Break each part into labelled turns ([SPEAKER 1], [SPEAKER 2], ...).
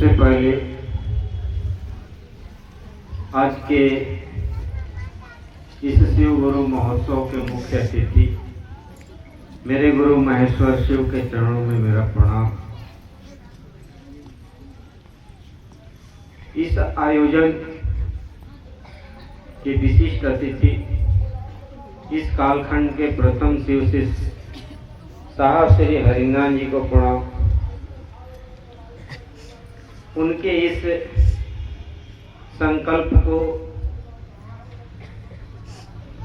[SPEAKER 1] सबसे पहले आज के इस शिव गुरु महोत्सव के मुख्य अतिथि मेरे गुरु महेश्वर शिव के चरणों में मेरा प्रणाम। इस आयोजन के विशिष्ट अतिथि इस कालखंड के प्रथम शिव शिष्य साहब श्री हरिनाथ जी को प्रणाम। उनके इस संकल्प को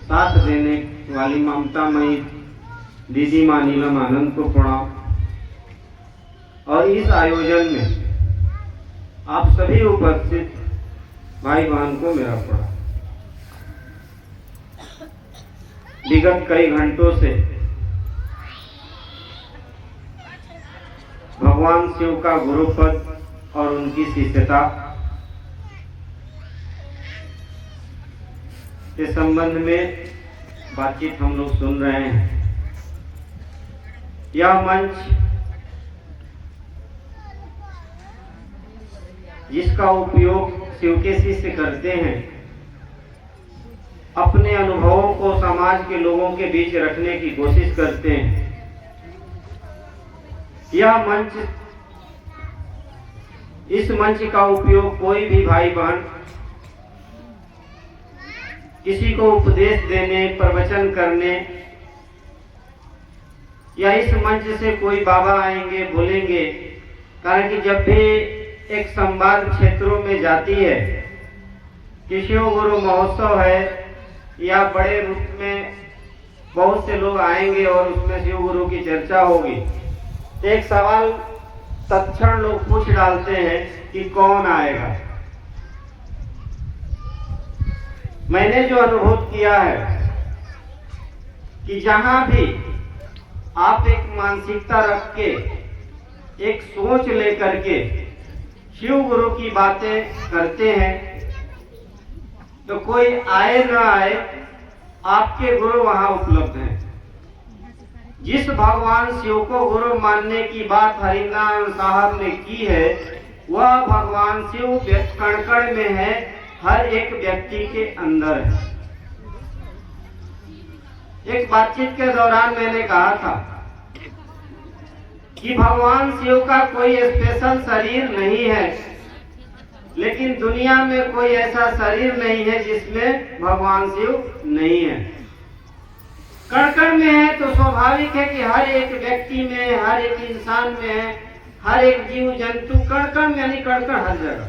[SPEAKER 1] साथ देने वाली ममतामयी दीदी मां नीलम आनंद को प्रणाम। और इस आयोजन में आप सभी उपस्थित भाई बहन को मेरा प्रणाम। विगत कई घंटों से भगवान शिव का गुरुपद और उनकी शिष्यता के संबंध में बातचीत हम लोग सुन रहे हैं। यह मंच जिसका उपयोग शिव के शिष्य करते हैं, अपने अनुभवों को समाज के लोगों के बीच रखने की कोशिश करते हैं। इस मंच का उपयोग कोई भी भाई बहन किसी को उपदेश देने, प्रवचन करने, या इस मंच से कोई बाबा आएंगे बोलेंगे, कारण कि जब भी एक संवाद क्षेत्रों में जाती है कि शिव गुरु महोत्सव है या बड़े रूप में बहुत से लोग आएंगे और उसमें शिव गुरु की चर्चा होगी, तो एक सवाल तत्क्षण लोग पूछ डालते हैं कि कौन आएगा। मैंने जो अनुभव किया है कि जहां भी आप एक मानसिकता रख के, एक सोच लेकर के शिव गुरु की बातें करते हैं, तो कोई आए न आए आपके गुरु वहां उपलब्ध हैं। जिस भगवान शिव को गुरु मानने की बात हरिनाथ साहब ने की है, वह भगवान शिव कण कण में है, हर एक व्यक्ति के अंदर है। एक बातचीत के दौरान मैंने कहा था कि भगवान शिव का कोई स्पेशल शरीर नहीं है, लेकिन दुनिया में कोई ऐसा शरीर नहीं है जिसमें भगवान शिव नहीं है। कण कण में है तो स्वाभाविक है कि हर एक व्यक्ति में, हर एक इंसान में है, हर एक जीव जंतु कण कण में, यानी कण कण हर जगह।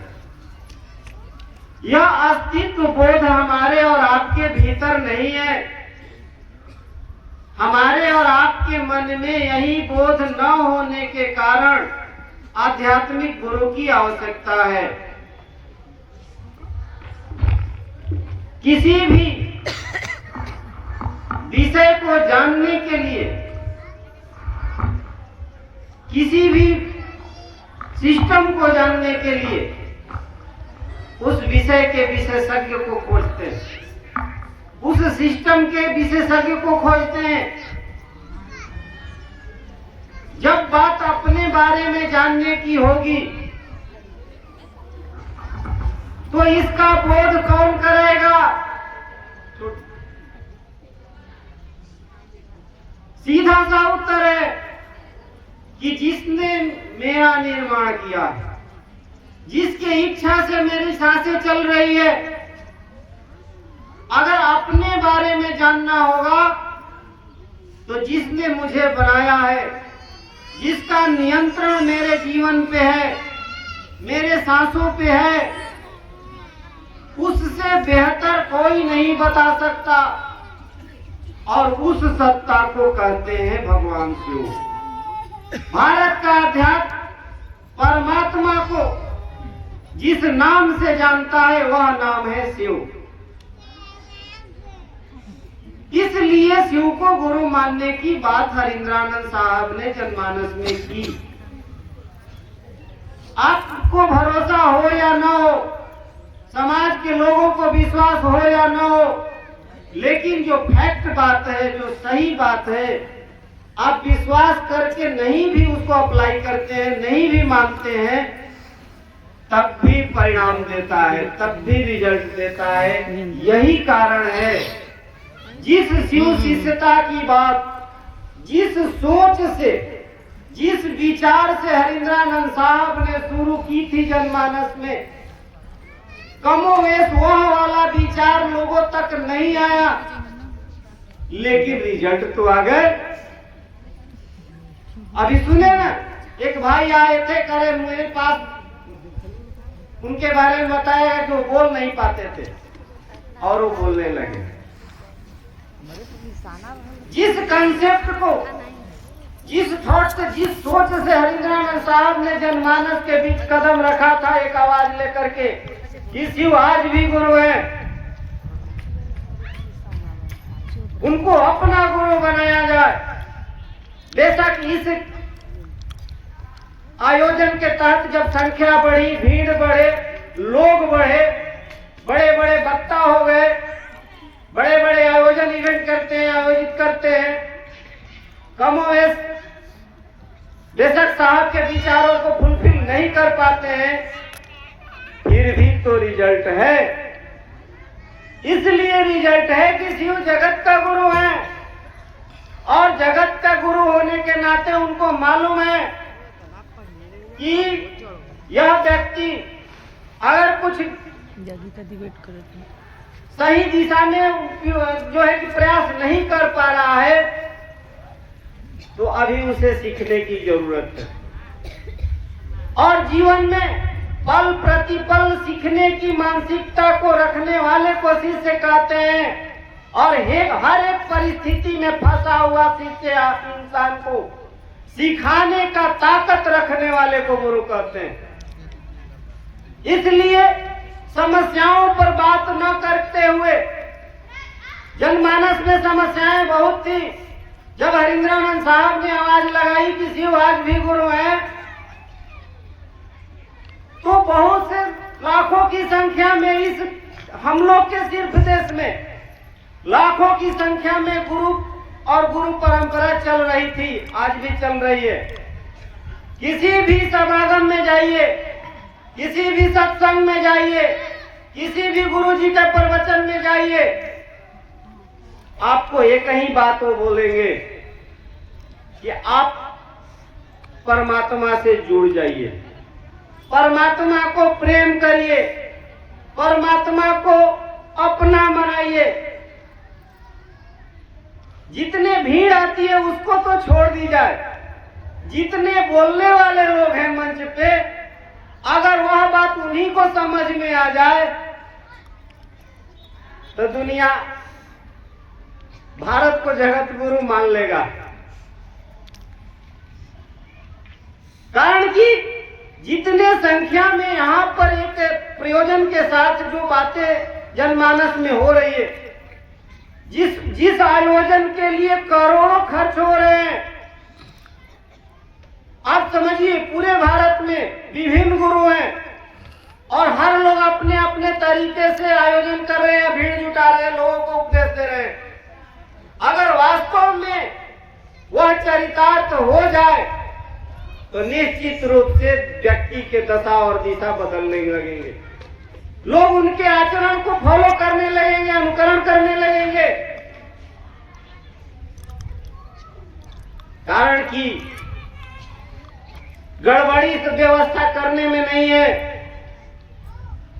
[SPEAKER 1] यह अस्तित्व बोध हमारे और आपके भीतर नहीं है। हमारे और आपके मन में यही बोध न होने के कारण आध्यात्मिक गुरु की आवश्यकता है। किसी भी विषय को जानने के लिए, किसी भी सिस्टम को जानने के लिए उस विषय के विशेषज्ञ को खोजते हैं, उस सिस्टम के विशेषज्ञ को खोजते हैं। जब बात अपने बारे में जानने की होगी तो इसका बोध कौन करेगा? सीधा सा उत्तर है कि जिसने मेरा निर्माण किया है, जिसके इच्छा से मेरी सांसें चल रही है। अगर अपने बारे में जानना होगा तो जिसने मुझे बनाया है, जिसका नियंत्रण मेरे जीवन पे है, मेरे सांसों पे है, उससे बेहतर कोई नहीं बता सकता। और उस सत्ता को कहते हैं भगवान शिव। भारत का अध्यात्म परमात्मा को जिस नाम से जानता है वह नाम है शिव। इसलिए शिव को गुरु मानने की बात हरिंद्रानंद साहब ने जनमानस में की। आपको भरोसा हो या न हो, समाज के लोगों को विश्वास हो या न हो, लेकिन जो फैक्ट बात है, जो सही बात है, आप विश्वास करके नहीं भी उसको अप्लाई करते हैं, नहीं भी मानते हैं, तब भी परिणाम देता है, तब भी रिजल्ट देता है। यही कारण है जिस शिव शिष्यता की बात, जिस सोच से, जिस विचार से हरिंद्रानंद साहब ने शुरू की थी जनमानस में, कमोवेश वह वाला विचार लोगों तक नहीं आया, लेकिन रिजल्ट तो आ गए। अभी सुने ना, एक भाई आए थे, करे मेरे पास, उनके बारे में बताया कि वो बोल नहीं पाते थे और वो बोलने लगे। जिस कंसेप्ट को, जिस थॉट से, जिस सोच से हरिंद्रानंद साहब ने जनमानस के बीच कदम रखा था एक आवाज लेकर के कि शिव आज भी गुरु है, उनको अपना गुरु बनाया जाए। बेशक इस आयोजन के तहत जब संख्या बढ़ी, भीड़ बढ़े, लोग बढ़े, बड़े बड़े वक्ता हो गए, बड़े बड़े आयोजन इवेंट करते हैं, आयोजित करते हैं, कमोवेश बेशक साहब के विचारों को फुलफिल नहीं कर पाते हैं, फिर भी तो रिजल्ट है। इसलिए रिजल्ट है कि शिव जगत का गुरु है और जगत का गुरु होने के नाते उनको मालूम है कि यह व्यक्ति अगर कुछ सही दिशा में जो है कि प्रयास नहीं कर पा रहा है, तो अभी उसे सीखने की जरूरत है। और जीवन में पल प्रतिपल सीखने की मानसिकता को रखने वाले को शिष्य कहते हैं, और हर एक परिस्थिति में फंसा हुआ शिष्य इंसान को सिखाने का ताकत रखने वाले को गुरु कहते हैं। इसलिए समस्याओं पर बात न करते हुए, जनमानस में समस्याएं बहुत थी, जब हरिंद्रानंद साहब ने आवाज लगाई कि शिव आज भी गुरु है, तो बहुत से लाखों की संख्या में, इस हम लोग के सिर्फ देश में लाखों की संख्या में गुरु और गुरु परंपरा चल रही थी, आज भी चल रही है। किसी भी समागम में जाइए, किसी भी सत्संग में जाइए, किसी भी गुरु जी के प्रवचन में जाइए, आपको एक ही बात वो बोलेंगे कि आप परमात्मा से जुड़ जाइए, परमात्मा को प्रेम करिए, परमात्मा को अपना बनाइए। जितने भीड़ आती है उसको तो छोड़ दी जाए, जितने बोलने वाले लोग हैं मंच पे, अगर वह बात उन्हीं को समझ में आ जाए तो दुनिया भारत को जगत गुरु मान लेगा। कारण कि जितने संख्या में यहाँ पर एक प्रयोजन के साथ जो बातें जनमानस में हो रही है, जिस आयोजन के लिए करोड़ों खर्च हो रहे हैं, आप समझिए पूरे भारत में विभिन्न गुरु हैं और हर लोग अपने अपने तरीके से आयोजन कर रहे हैं, भीड़ जुटा रहे हैं, लोगों को उपदेश दे रहे हैं। अगर वास्तव में वह चरितार्थ हो जाए तो निश्चित रूप से व्यक्ति के दशा और दिशा बदलने लगेंगे, लोग उनके आचरण को फॉलो करने लगेंगे, अनुकरण करने लगेंगे। कारण कि गड़बड़ी से व्यवस्था करने में नहीं है,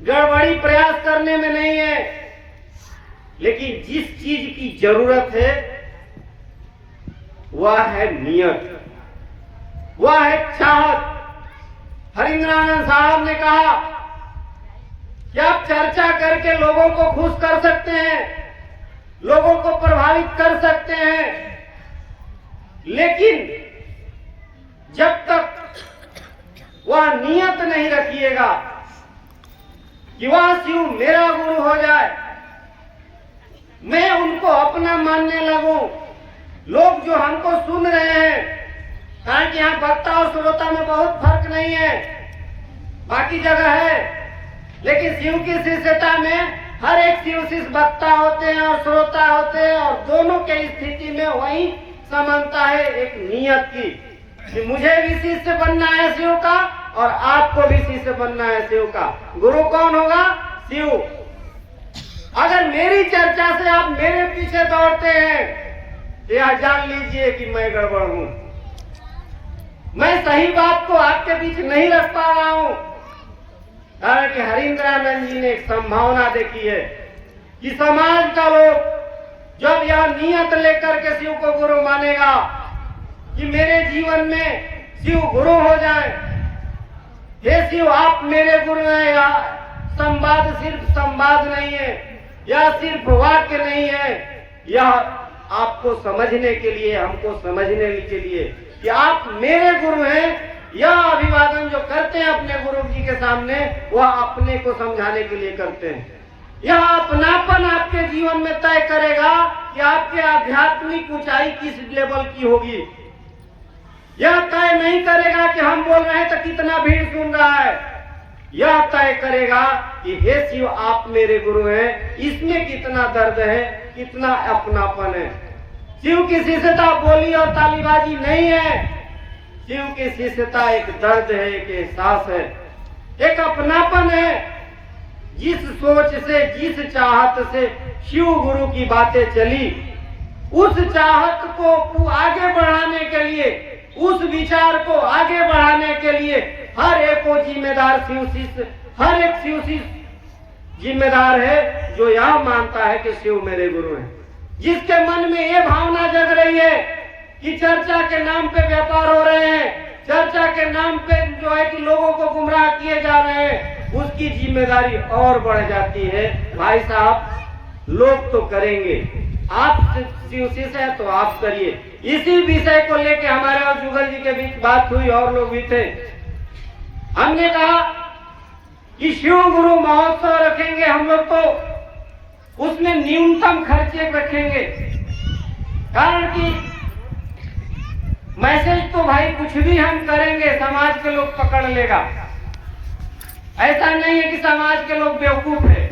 [SPEAKER 1] गड़बड़ी प्रयास करने में नहीं है, लेकिन जिस चीज की जरूरत है वह है नियत, वह है चाहत। हरिंद्रानंद साहब ने कहा कि आप चर्चा करके लोगों को खुश कर सकते हैं, लोगों को प्रभावित कर सकते हैं, लेकिन जब तक वह नियत नहीं रखिएगा कि वह शिव मेरा गुरु हो जाए, मैं उनको अपना मानने लगूं, लोग जो हमको सुन रहे हैं, कारण कि यहाँ वक्ता और श्रोता में बहुत फर्क नहीं है, बाकी जगह है, लेकिन शिव की शिष्यता में हर एक शिव शिष्य वक्ता होते हैं और श्रोता होते हैं, और दोनों के स्थिति में वही समानता है एक नियत की कि मुझे भी शिष्य बनना है शिव का और आपको भी शिष्य बनना है शिव का। गुरु कौन होगा? शिव। अगर मेरी चर्चा से आप मेरे पीछे दौड़ते हैं तो यह जान लीजिए कि मैं गड़बड़ हूं। मैं सही बात को आपके बीच नहीं रख पा रहा हूं, कारण कि हरिंद्रानंद जी ने एक संभावना देखी है कि समाज का लोग जब यह नियत लेकर के शिव को गुरु मानेगा कि मेरे जीवन में शिव गुरु हो जाए, हे शिव आप मेरे गुरु हैं, या संवाद सिर्फ संवाद नहीं है, यह सिर्फ वाक्य नहीं है, यह आपको समझने के लिए, हमको समझने के लिए कि आप मेरे गुरु हैं। यह अभिवादन जो करते हैं अपने गुरु जी के सामने, वह अपने को समझाने के लिए करते हैं। यह अपनापन आपके जीवन में तय करेगा कि आपके आध्यात्मिक ऊंचाई किस लेवल की होगी। यह तय नहीं करेगा कि हम बोल रहे हैं तो कितना भीड़ सुन रहा है, यह तय करेगा कि हे शिव आप मेरे गुरु हैं, इसमें कितना दर्द है, कितना अपनापन है। शिव की शिष्यता बोली और तालीबाजी नहीं है, शिव की शिष्यता एक दर्द है, एक एहसास है, एक अपनापन है। जिस सोच से, जिस चाहत से शिव गुरु की बातें चली, उस चाहत को आगे बढ़ाने के लिए, उस विचार को आगे बढ़ाने के लिए हर एक को जिम्मेदार शिव शिष्य, हर एक शिव शिष्य जिम्मेदार है जो यह मानता है कि शिव मेरे गुरु हैं। जिसके मन में ये भावना जग रही है कि चर्चा के नाम पे व्यापार हो रहे हैं, चर्चा के नाम पे जो है कि लोगों को गुमराह किए जा रहे हैं, उसकी जिम्मेदारी और बढ़ जाती है। भाई साहब लोग तो करेंगे, आप शिव शिष्य है तो आप करिए। इसी विषय को लेके हमारे और जुगल जी के बीच बात हुई, और लोग भी थे। हमने कहा कि शिव गुरु महोत्सव रखेंगे हम लोग, तो उसमें न्यूनतम खर्चे रखेंगे, कारण कि मैसेज तो भाई कुछ भी हम करेंगे समाज के लोग पकड़ लेगा। ऐसा नहीं है कि समाज के लोग बेवकूफ है,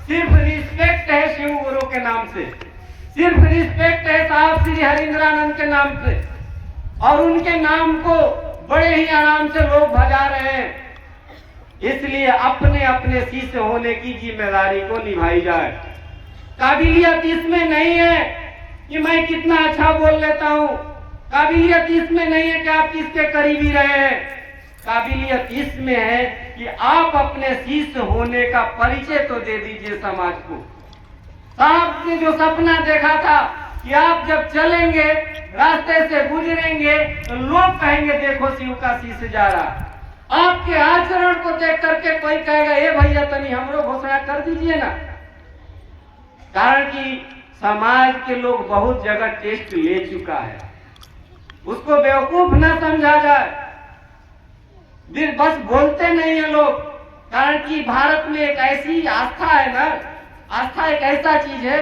[SPEAKER 1] सिर्फ रिस्पेक्ट है शिव गुरु के नाम से, सिर्फ रिस्पेक्ट है साहब श्री हरिंद्रानंद के नाम से, और उनके नाम को बड़े ही आराम से लोग भजा रहे हैं। इसलिए अपने अपने शिष्य होने की जिम्मेदारी को निभाई जाए। काबिलियत इसमें नहीं है कि मैं कितना अच्छा बोल लेता हूँ, काबिलियत इसमें नहीं है कि आप किसके करीबी रहे हैं, काबिलियत इसमें है कि आप अपने शिष्य होने का परिचय तो दे दीजिए समाज को। साहब ने जो सपना देखा था कि आप जब चलेंगे, रास्ते से गुजरेंगे, तो लोग कहेंगे देखो शिव का शिष्य जा रहा। आपके आचरण को देख करके कोई कहेगा ए भैया तनी हमरो घोषणा कर दीजिए ना। कारण कि समाज के लोग बहुत जगह टेस्ट ले चुका है, उसको बेवकूफ न समझा जाए, बस बोलते नहीं है लोग। कारण कि भारत में एक ऐसी आस्था है ना, आस्था एक ऐसा चीज है,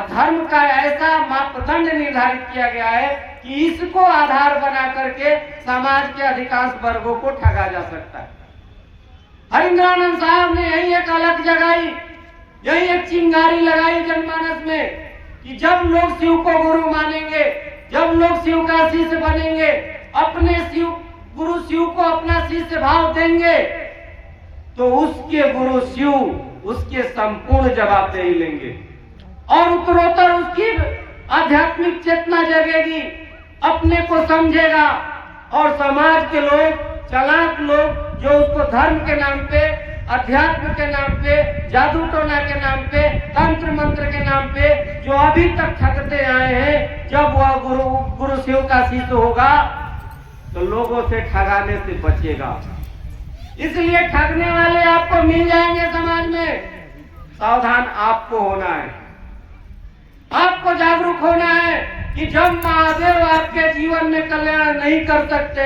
[SPEAKER 1] धर्म का ऐसा मापदंड निर्धारित किया गया है कि इसको आधार बना करके समाज के अधिकांश वर्गों को ठगा जा सकता है। हरिंद्रानंद साहब ने यही एक अलग जगाई, यही एक चिंगारी लगाई जनमानस में कि जब लोग शिव को गुरु मानेंगे, जब लोग शिव का शिष्य बनेंगे, अपने गुरु शिव को अपना शिष्य भाव देंगे, तो उसके गुरु शिव उसके संपूर्ण जवाबदेही लेंगे और उत्तरोत्तर उसकी आध्यात्मिक चेतना जगेगी, अपने को समझेगा। और समाज के लोग, चालाक लोग जो उसको धर्म के नाम पे, अध्यात्म के नाम पे, जादू टोना के नाम पे, तंत्र मंत्र के नाम पे जो अभी तक ठगते आए हैं, जब वह गुरु शिव का शिष्य होगा तो लोगों से ठगाने से बचेगा। इसलिए ठगने वाले आपको मिल जाएंगे समाज में, सावधान आपको होना है, आपको जागरूक होना है कि जब महादेव आपके जीवन में कल्याण नहीं कर सकते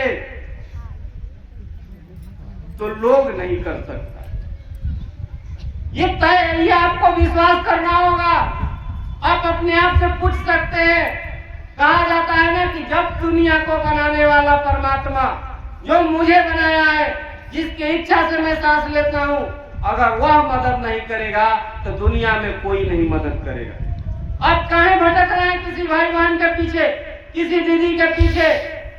[SPEAKER 1] तो लोग नहीं कर सकता। ये आपको विश्वास करना होगा। आप अपने आप से पूछ सकते हैं, कहा जाता है ना कि जब दुनिया को बनाने वाला परमात्मा जो मुझे बनाया है, जिसकी इच्छा से मैं सांस लेता हूं, अगर वह मदद नहीं करेगा तो दुनिया में कोई नहीं मदद करेगा। आप काहे भटक रहे हैं किसी भाई बहन के पीछे, किसी दीदी के पीछे?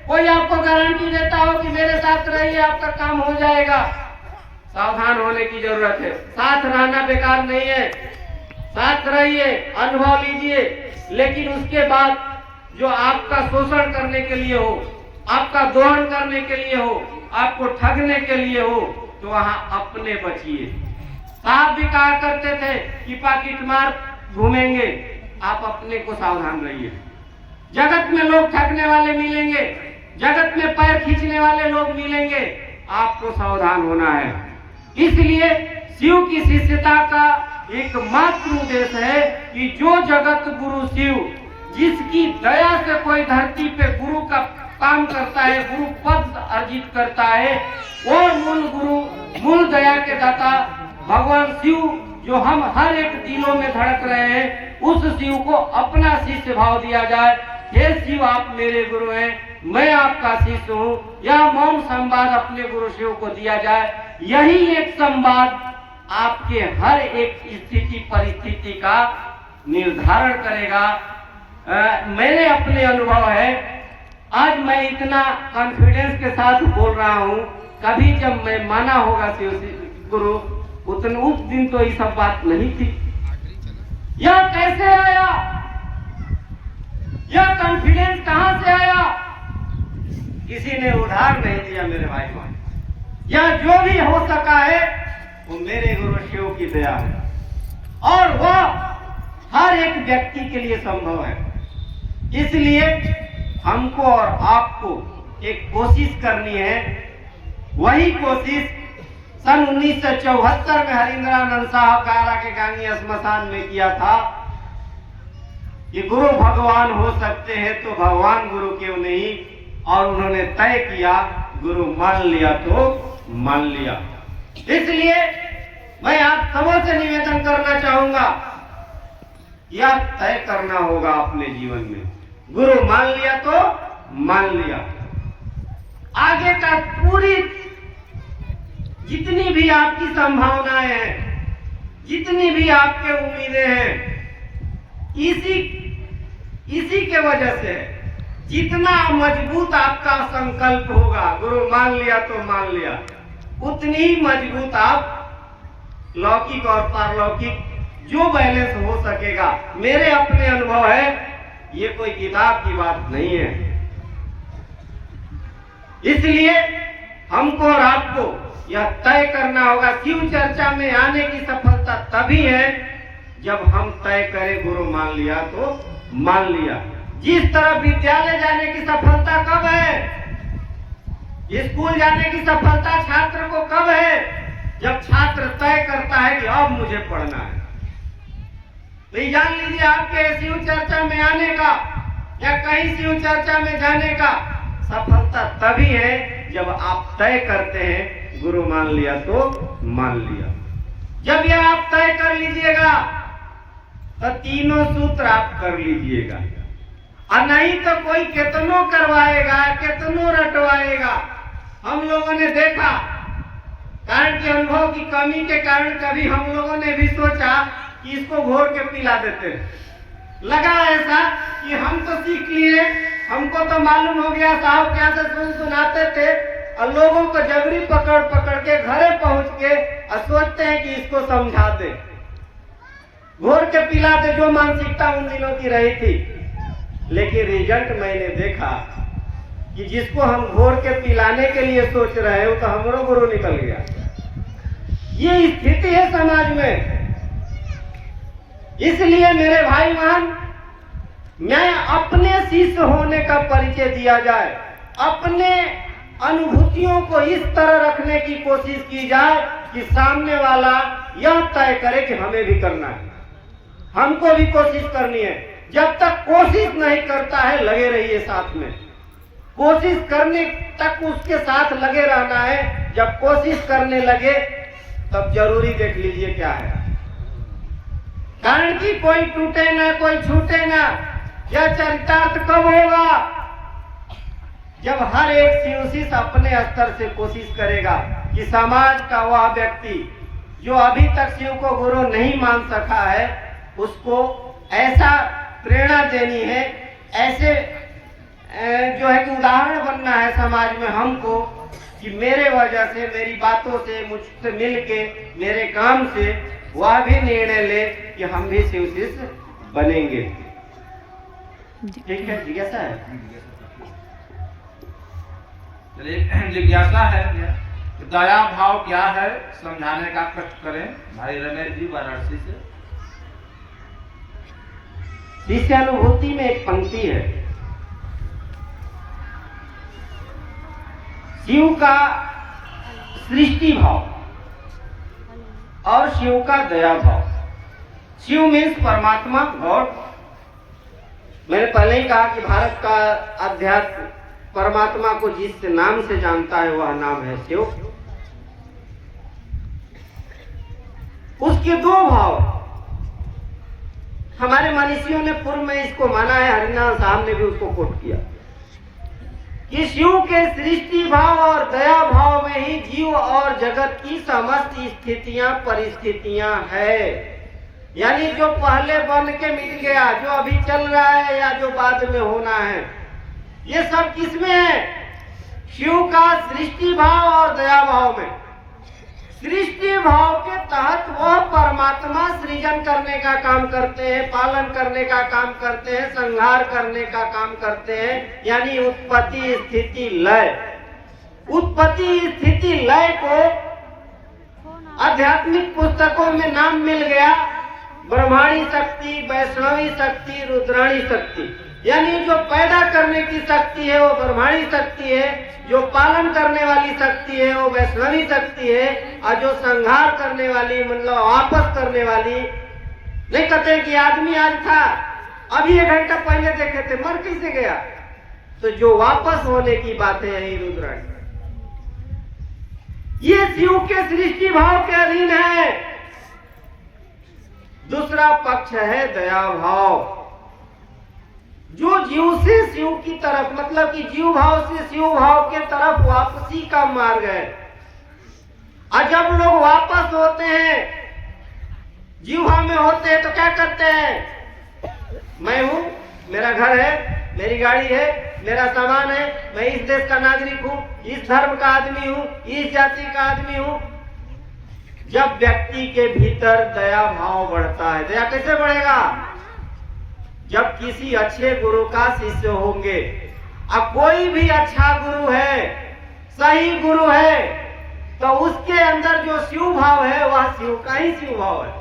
[SPEAKER 1] कोई आपको गारंटी देता हो कि मेरे साथ रहिए आपका काम हो जाएगा। सावधान होने की जरूरत है। साथ रहना बेकार नहीं है, साथ रहिए, अनुभव लीजिए, लेकिन उसके बाद जो आपका शोषण करने के लिए हो, आपका दोहन करने के लिए हो, आपको ठगने के लिए हो, तो वहां अपने बचिए। साहब भी कहा करते थे कि पाकिट मार घूमेंगे, आप अपने को सावधान रहिए। जगत में लोग ठगने वाले मिलेंगे, जगत में पैर खींचने वाले लोग मिलेंगे, आपको सावधान होना है। इसलिए शिव की शिष्यता का एकमात्र उद्देश्य है कि जो जगत गुरु शिव, जिसकी दया से कोई धरती पे गुरु का काम करता है, गुरु पद अर्जित करता है, वो मूल गुरु, मूल दया के दाता भगवान शिव, जो हम हर एक दिलों में धड़क रहे हैं, उस शिव को अपना शिष्य भाव दिया जाए। हे शिव, आप मेरे गुरु हैं, मैं आपका शिष्य हूँ। यह मौन संवाद अपने गुरु शिव को दिया जाए। यही एक संवाद आपके हर एक स्थिति परिस्थिति का निर्धारण करेगा। मेरे अपने अनुभव है, आज मैं इतना कॉन्फिडेंस के साथ बोल रहा हूँ, कभी जब मैं माना होगा शिव गुरु, उस दिन तो ये सब बात नहीं थी। यह कैसे आया, यह कॉन्फिडेंस कहां से आया? किसी ने उधार नहीं दिया मेरे भाई बहन। यह जो भी हो सका है वो मेरे गुरु शिव की दया है, और वह हर एक व्यक्ति के लिए संभव है। इसलिए हमको और आपको एक कोशिश करनी है। वही कोशिश सन 1974 में हरिंद्रानंद साहब कारा के गांगी श्मशान में किया था कि गुरु भगवान हो सकते हैं तो भगवान गुरु क्यों नहीं, और उन्होंने तय किया, गुरु मान लिया तो मान लिया। इसलिए मैं आप सबों से निवेदन करना चाहूंगा, यह तय करना होगा अपने जीवन में, गुरु मान लिया तो मान लिया। आगे का पूरी जितनी भी आपकी संभावनाएं हैं, जितनी भी आपके उम्मीदें हैं, इसी के वजह से जितना मजबूत आपका संकल्प होगा, गुरु मान लिया तो मान लिया, उतनी ही मजबूत आप लौकिक और पारलौकिक जो बैलेंस हो सकेगा। मेरे अपने अनुभव है, ये कोई किताब की बात नहीं है। इसलिए हमको और आपको यह तय करना होगा। शिव चर्चा में आने की सफलता तभी है जब हम तय करें गुरु मान लिया तो मान लिया। जिस तरह विद्यालय जाने की सफलता कब है, स्कूल जाने की सफलता छात्र को कब है? जब छात्र तय करता है कि अब मुझे पढ़ना है। तो जान लीजिए, आपके शिव चर्चा में आने का या कहीं शिव चर्चा में जाने का सफलता तभी है जब आप तय करते हैं गुरु मान लिया तो मान लिया। जब यह आप तय कर लीजिएगा तो तीनों सूत्र आप कर लीजिएगा, और नहीं तो कोई कितनों करवाएगा, कितनों रटवाएगा। हम लोगों ने देखा, कारण के अनुभव की कमी के कारण कभी हम लोगों ने भी सोचा कि इसको घोर के पिला देते हैं। लगा ऐसा कि हम तो सीख लिए, हमको तो मालूम हो गया, साहब क्या से सुनाते थे, और लोगों को जबरी पकड़ पकड़ के घरे पहुंच के और सोचते हैं कि इसको समझा दे, घोर के पिला दे, जो मानसिकता उन दिनों की रही थी। लेकिन रिजल्ट मैंने देखा कि जिसको हम घोर के पिलाने के लिए सोच रहे हैं वो तो हमरो गुरु निकल गया। ये स्थिति है समाज में। इसलिए मेरे भाई बहन, मैं अपने शिष्य होने का परिचय दिया जाए, अपने अनुभूतियों को इस तरह रखने की कोशिश की जाए कि सामने वाला यह तय करे कि हमें भी करना है, हमको भी कोशिश करनी है। जब तक कोशिश नहीं करता है, लगे रहिए साथ में, कोशिश करने तक उसके साथ लगे रहना है। जब कोशिश करने लगे तब जरूरी देख लीजिए क्या है, कारण कि कोई टूटे ना, कोई छूटे ना। यह चरितार्थ कब होगा? जब हर एक शिवशिष्य अपने स्तर से कोशिश करेगा कि समाज का वह व्यक्ति जो अभी तक शिव को गुरु नहीं मान सका है, उसको ऐसा प्रेरणा देनी है, ऐसे जो है कि उदाहरण बनना है समाज में हमको, कि मेरे वजह से, मेरी बातों से, मुझसे मिलके, मेरे काम से वह भी निर्णय ले कि हम भी शिव शिष्य बनेंगे। ठीक है, जिज्ञासा है।
[SPEAKER 2] चलिए, जिज्ञासा है दया भाव क्या है, समझाने का कष्ट करें भाई रमेश जी वाराणसी से।
[SPEAKER 1] शिष्यानुभूति में एक पंक्ति है, शिव का सृष्टि भाव और शिव का दया भाव। शिव मीन्स परमात्मा, गॉड। मैंने पहले ही कहा कि भारत का अध्यात्म परमात्मा को जिस नाम से जानता है वह नाम है शिव। उसके दो भाव हमारे मनीषियों ने पूर्व में इसको माना है, हरिनाथ साहब ने भी उसको कोट किया कि शिव के सृष्टि भाव और दया भाव में ही जीव और जगत की समस्त स्थितियां परिस्थितियां है। यानी जो पहले बन के मिट गया, जो अभी चल रहा है या जो बाद में होना है, ये सब किसमें है? शिव का सृष्टि भाव और दया भाव में। सृष्टि भाव के तहत वह परमात्मा सृजन करने का काम करते हैं, पालन करने का काम करते हैं, संहार करने का काम करते हैं, यानी उत्पत्ति स्थिति लय। उत्पत्ति स्थिति लय को आध्यात्मिक पुस्तकों में नाम मिल गया ब्रह्माणी शक्ति, वैष्णवी शक्ति, रुद्राणी शक्ति। यानी जो पैदा करने की शक्ति है वो ब्रह्माणी शक्ति है, जो पालन करने वाली शक्ति है वो वैष्णवी शक्ति है, और जो संहार करने वाली, मतलब वापस करने वाली, नहीं कहते कि आदमी आज था, अभी 1 घंटा पहले देखे थे, मर कैसे गया, तो जो वापस होने की बात है यही रुद्राणी। ये शिव के सृष्टि भाव के अधीन है। दूसरा पक्ष है दया भाव, जो जीव से शिव की तरफ, मतलब कि जीव भाव से शिव भाव के तरफ वापसी का मार्ग है। और जब लोग वापस होते हैं, जीव भाव में होते हैं, तो क्या करते हैं? मैं हूं, मेरा घर है, मेरी गाड़ी है, मेरा सामान है, मैं इस देश का नागरिक हूं, इस धर्म का आदमी हूं, इस जाति का आदमी हूं। जब व्यक्ति के भीतर दया भाव बढ़ता है, दया कैसे बढ़ेगा? जब किसी अच्छे गुरु का शिष्य होंगे। अब कोई भी अच्छा गुरु है, सही गुरु है, तो उसके अंदर जो शिव भाव है वह शिव का ही शिव भाव है।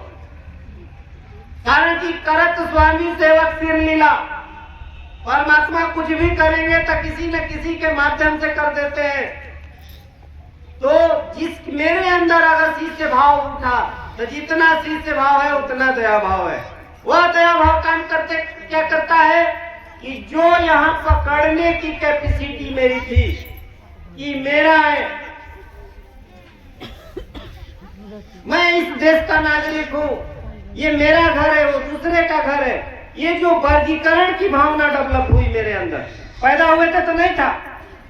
[SPEAKER 1] कारण कि करत स्वामी सेवक सिर लीला, परमात्मा कुछ भी करेंगे तो किसी न किसी के माध्यम से कर देते हैं। तो जिस मेरे अंदर अगर शिष्य भाव उठा, तो जितना शिष्य भाव है उतना दया भाव है। वह दया भाव काम करते क्या करता है कि जो यहाँ पकड़ने की कैपेसिटी मेरी थी कि मेरा है, मैं इस देश का नागरिक हूँ, ये मेरा घर है, वो दूसरे का घर है, ये जो वर्गीकरण की भावना डेवलप हुई मेरे अंदर, पैदा हुए थे तो नहीं था,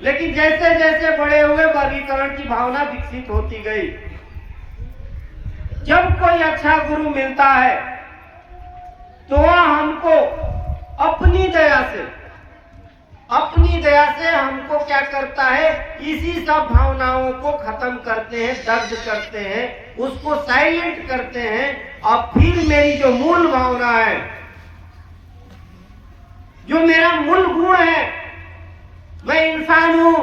[SPEAKER 1] लेकिन जैसे जैसे बड़े हुए वर्गीकरण की भावना विकसित होती गई। जब कोई अच्छा गुरु मिलता है तो वह हमको अपनी दया से हमको क्या करता है? इसी सब भावनाओं को खत्म करते हैं, दग्ध करते हैं, उसको साइलेंट करते हैं, और फिर मेरी जो मूल भावना है, जो मेरा मूल गुण है, मैं इंसान हूं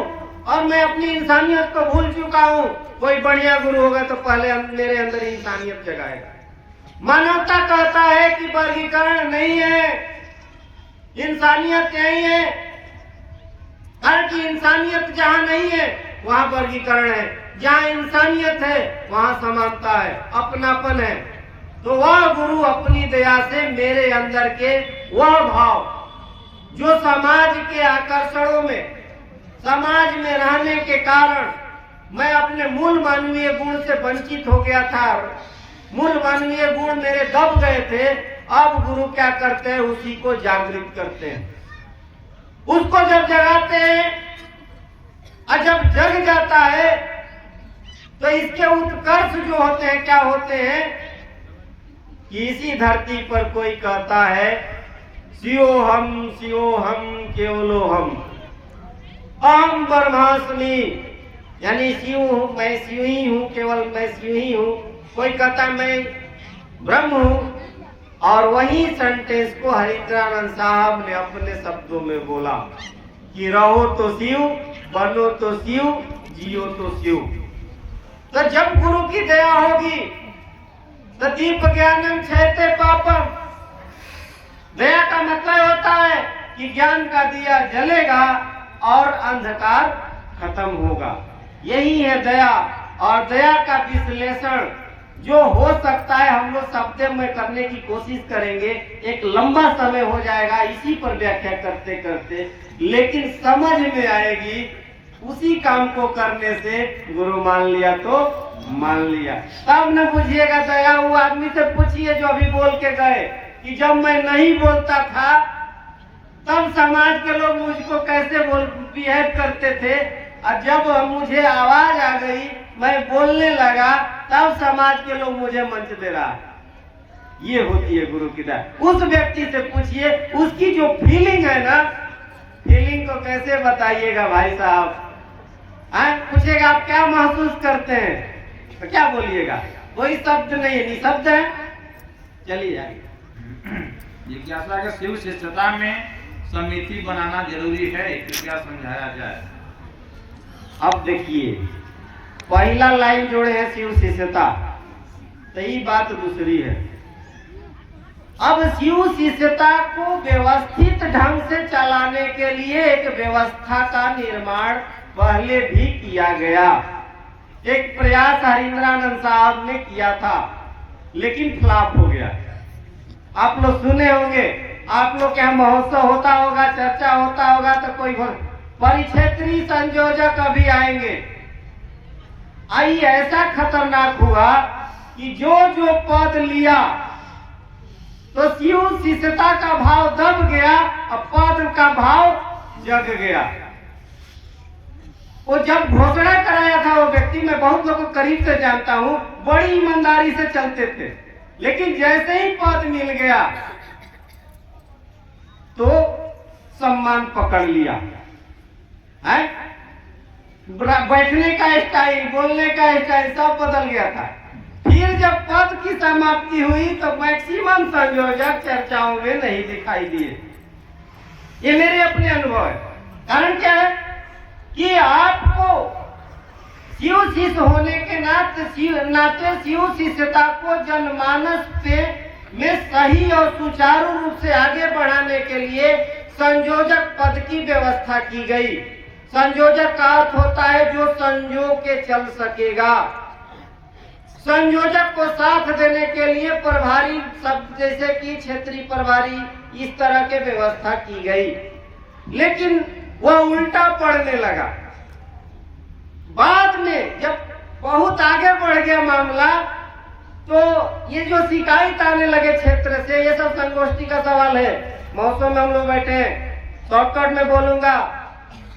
[SPEAKER 1] और मैं अपनी इंसानियत को भूल चुका हूं। कोई बढ़िया गुरु होगा तो पहले मेरे अंदर इंसानियत जगाएगा। मानवता कहता है कि वर्गीकरण नहीं है, इंसानियत यही है। कारण कि इंसानियत जहां नहीं है वहां वर्गीकरण है, जहां इंसानियत है वहां समानता है, अपनापन है। तो वह गुरु अपनी दया से मेरे अंदर के वह भाव जो समाज के आकर्षणों में, समाज में रहने के कारण मैं अपने मूल मानवीय गुण से वंचित हो गया था, मूल मानवीय गुण मेरे दब गए थे, अब गुरु क्या करते हैं? उसी को जागृत करते हैं, उसको जब जगाते हैं, और जब जग जाता है तो इसके उत्कर्ष जो होते हैं क्या होते हैं कि इसी धरती पर कोई कहता है शिवोहम केवलोहम, अहम ब्रह्मास्मि, यानी शिव हूँ, मैं शिव ही हूँ, केवल मैं शिव ही हूँ। कोई कहता मैं ब्रह्म हूँ। और वही सेंटेंस को हरिन्द्रानंद साहब ने अपने शब्दों में बोला कि रहो तो शिव, बनो तो शिव, जियो तो शिव। तो जब गुरु की दया होगी तो दीप ज्ञानम क्षयते पापम, दया का मतलब होता है कि ज्ञान का दिया जलेगा और अंधकार खत्म होगा। यही है दया। और दया का विश्लेषण जो हो सकता है हम लोग शब्द में करने की कोशिश करेंगे, एक लंबा समय हो जाएगा इसी पर व्याख्या करते करते, लेकिन समझ में आएगी। उसी काम को करने से गुरु मान लिया तो मान लिया। तब न बुझिएगा दया। वो आदमी से पूछिए जो अभी बोल के गए कि जब मैं नहीं बोलता था तब समाज के लोग मुझको कैसे बिहेव करते थे, और जब मुझे आवाज आ गई, मैं बोलने लगा, तब समाज के लोग मुझे मंच दे रहा। ये होती है गुरु की दया। उस व्यक्ति से पूछिए, उसकी जो फीलिंग है ना, फीलिंग को कैसे बताइएगा भाई साहब? पूछेगा आप क्या महसूस करते हैं, तो क्या बोलिएगा? कोई शब्द नहीं है, निशब्द है। चलिए जाइए।
[SPEAKER 2] जिज्ञासा के शिव शिष्यता में समिति बनाना जरूरी है, कृपया समझाया जाए।
[SPEAKER 1] अब देखिए, पहला लाइन जोड़े हैं शिव शिष्यता, तो ये बात दूसरी है। अब शिव शिष्यता को व्यवस्थित ढंग से चलाने के लिए एक व्यवस्था का निर्माण पहले भी किया गया। एक प्रयास हरिन्द्रानंद साहब ने किया था, लेकिन फ्लॉप हो गया। आप लोग सुने होंगे, आप लोग के यहाँ महोत्सव होता होगा, चर्चा होता होगा, तो कोई परिक्षेत्रीय संयोजक अभी आएंगे। आई ऐसा खतरनाक हुआ कि जो जो पद लिया तो शिव शिष्यता का भाव दब गया और पद का भाव जग गया। वो जब घोषणा कराया था, वो व्यक्ति मैं बहुत लोगों को करीब से जानता हूँ, बड़ी ईमानदारी से चलते थे, लेकिन जैसे ही पद मिल गया तो सम्मान पकड़ लिया है। बैठने का स्टाइल, बोलने का स्टाइल सब बदल गया था। फिर जब पद की समाप्ति हुई तो मैक्सिमम संयोजक चर्चाओं में नहीं दिखाई दिए। ये मेरे अपने अनुभव है। कारण क्या है कि आपको शिव शिष्य होने के नाते शिव शिष्यता को जनमानस पे में सही और सुचारू रूप से आगे बढ़ाने के लिए संयोजक पद की व्यवस्था की गई। संयोजक का अर्थ होता है जो संजो के चल सकेगा। संयोजक को साथ देने के लिए प्रभारी सब, जैसे कि क्षेत्रीय प्रभारी, इस तरह के व्यवस्था की गई। लेकिन वह उल्टा पड़ने लगा। बाद में जब बहुत आगे बढ़ गया मामला, तो ये जो शिकायत आने लगे क्षेत्र से, ये सब संगोष्ठी का सवाल है। महोत्सव में हम लोग बैठे हैं, शॉर्टकट में बोलूंगा,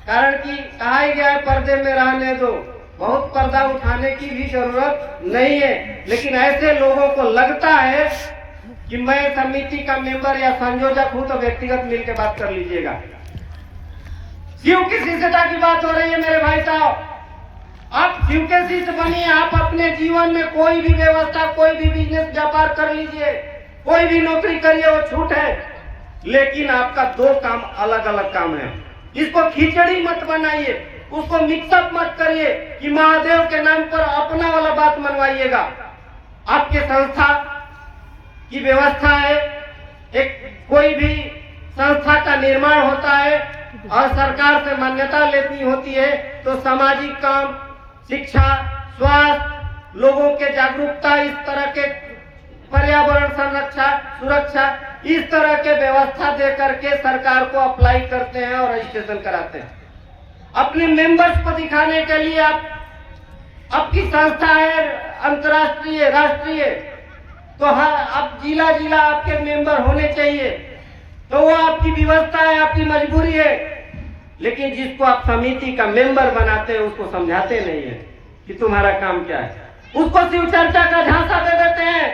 [SPEAKER 1] कारण कि कहा ही गया है पर्दे में रहने दो। बहुत पर्दा उठाने की भी जरूरत नहीं है, लेकिन ऐसे लोगों को लगता है कि मैं समिति का मेंबर या संयोजक हूं, तो व्यक्तिगत मिलकर बात कर लीजिएगा। शिव की शिष्यता की बात हो रही है मेरे भाई साहब। आप शिव के शिष्य बनिए। आप अपने जीवन में कोई भी व्यवस्था, कोई भी बिजनेस व्यापार कर लीजिए, कोई भी नौकरी करिए, वो छूट है। लेकिन आपका दो काम अलग अलग काम है। इसको खिचड़ी मत बनाइए, उसको मिक्सअप मत करिए कि महादेव के नाम पर अपना वाला बात मनवाइएगा। आपके संस्था की व्यवस्था है, एक कोई भी संस्था का निर्माण होता है और सरकार से मान्यता लेनी होती है, तो सामाजिक काम, शिक्षा, स्वास्थ्य, लोगों के जागरूकता, इस तरह के पर्यावरण संरक्षा, सुरक्षा, इस तरह के व्यवस्था दे करके सरकार को अप्लाई करते हैं और रजिस्ट्रेशन कराते हैं। अपने मेंबर्स को दिखाने के लिए आपकी संस्था है अंतर्राष्ट्रीय, राष्ट्रीय, तो हाँ, अब जिला जिला आपके मेंबर होने चाहिए, तो वो आपकी व्यवस्था है, आपकी मजबूरी है। लेकिन जिसको आप समिति का मेंबर बनाते हैं उसको समझाते नहीं है कि तुम्हारा काम क्या है। उसको शिव चर्चा का झांसा दे देते हैं,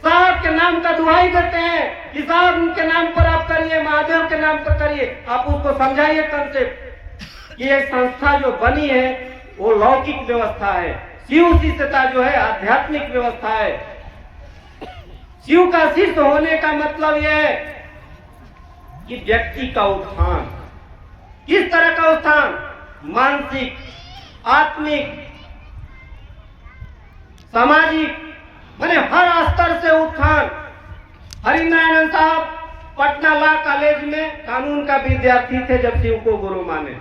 [SPEAKER 1] साहब के नाम का दुहाई देते हैं कि साहब उनके नाम पर आप करिए, रामदेव के नाम पर करिए। आप उसको समझाइए कंसेप्ट कि एक संस्था जो बनी है वो लौकिक व्यवस्था है, शिव शिष्यता जो है आध्यात्मिक व्यवस्था है। शिव का शिष्य होने का मतलब यह है कि व्यक्ति का उत्थान, किस तरह का उत्थान, मानसिक, आत्मिक, सामाजिक, माने हर स्तर से उत्थान। हरिनारायण साहब पटना लॉ कॉलेज में कानून का विद्यार्थी थे जब शिव को गुरु माने,